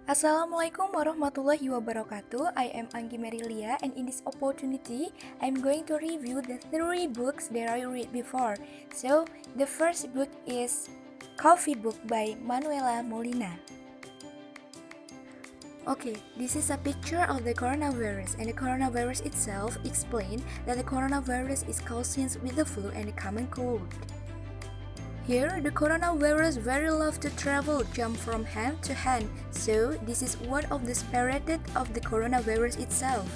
Assalamualaikum warahmatullahi wabarakatuh. I am Anggi Merilliya, and in this opportunity, I'm going to review the 3 books that I read before. So, the first book is Coffee Book by Manuela Molina. Okay, this is a picture of the coronavirus, and the coronavirus itself explains that the coronavirus is caused with the flu and the common cold. Here, the coronavirus very love to travel, jump from hand to hand, so this is one of the spirit of the coronavirus itself.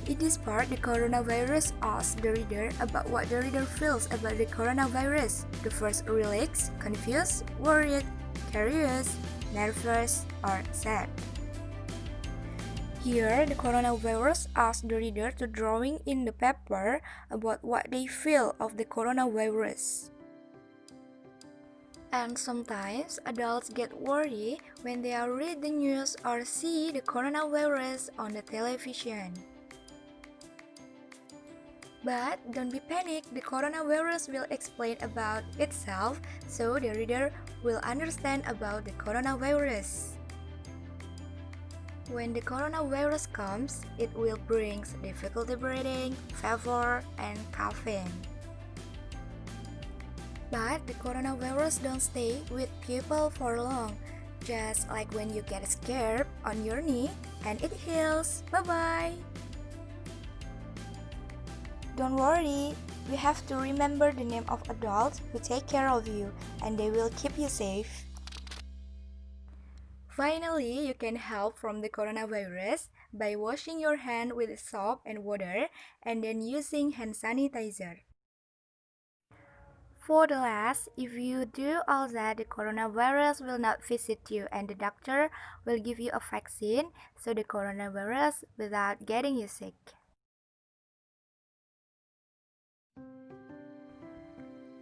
In this part, the coronavirus asks the reader about what the reader feels about the coronavirus. The first, relaxed, confused, worried, curious, nervous, or sad. Here, the coronavirus asks the reader to drawing in the paper about what they feel of the coronavirus. And sometimes adults get worried when they read the news or see the coronavirus on the television. But don't be panicked, the coronavirus will explain about itself, so the reader will understand about the coronavirus. When the coronavirus comes, it will bring difficulty breathing, fever, and coughing. But the coronavirus don't stay with people for long, just like when you get scared on your knee and it heals. Bye-bye! Don't worry, you have to remember the name of adults who take care of you, and they will keep you safe. Finally, you can help from the coronavirus by washing your hand with soap and water and then using hand sanitizer. For the last, if you do all that, the coronavirus will not visit you and the doctor will give you a vaccine so the coronavirus without getting you sick.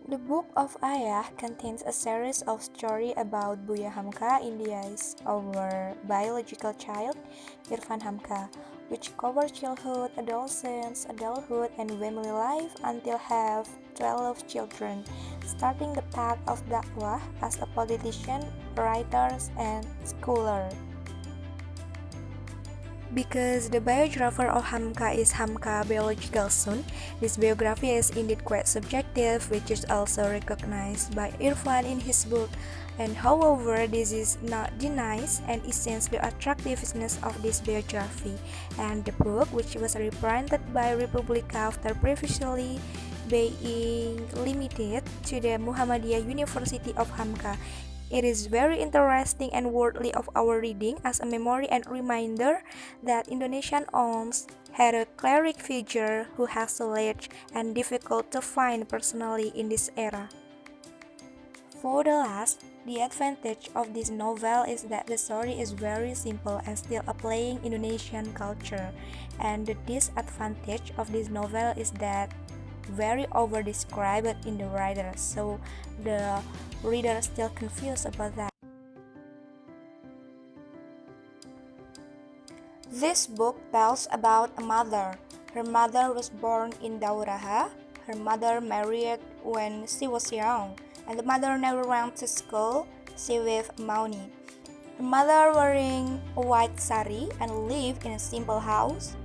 The Book of Ayah contains a series of stories about Buya Hamka, India's our biological child, Irfan Hamka, which covers childhood, adolescence, adulthood, and family life until have 12 children, starting the path of dakwah as a politician, writer, and scholar. Because the biographer of Hamka is Hamka biological son, this biography is indeed quite subjective, which is also recognized by Irfan in his book. And however, this is not denies and essence the attractiveness of this biography. And the book, which was reprinted by Republika after previously being limited to the Muhammadiyah University of Hamka, it is very interesting and worthy of our reading as a memory and reminder that Indonesian owns had a cleric figure who has alleged and difficult to find personally in this era. For the last, the advantage of this novel is that the story is very simple and still applying Indonesian culture, and the disadvantage of this novel is that very over-described in the writer, so the reader is still confused about that. This book tells about a mother. Her mother was born in Dauraha. Her mother married when she was young, and the mother never went to school. She with Mauni. Her mother wearing a white sari and lived in a simple house.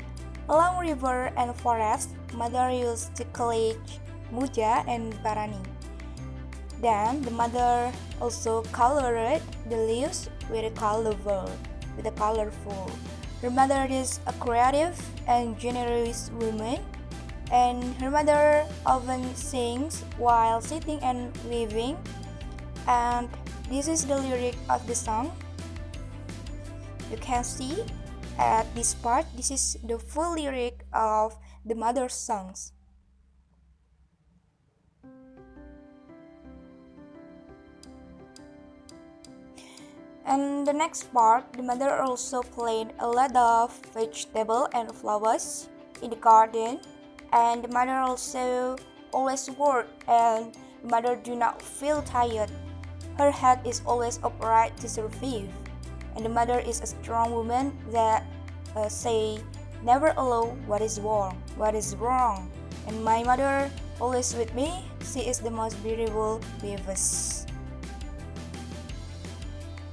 Along river and forest, mother used to collect muja and barani. Then the mother also colored the leaves with a colorful. Her mother is a creative and generous woman, and her mother often sings while sitting and weaving. And this is the lyric of the song. You can see at this part, this is the full lyric of the mother's songs. And the next part, the mother also planted a lot of vegetable and flowers in the garden, and the mother also always worked, and the mother do not feel tired. Her head is always upright to survive, and the mother is a strong woman that say never allow what is wrong. And my mother always with me. She is the most beautiful beavis.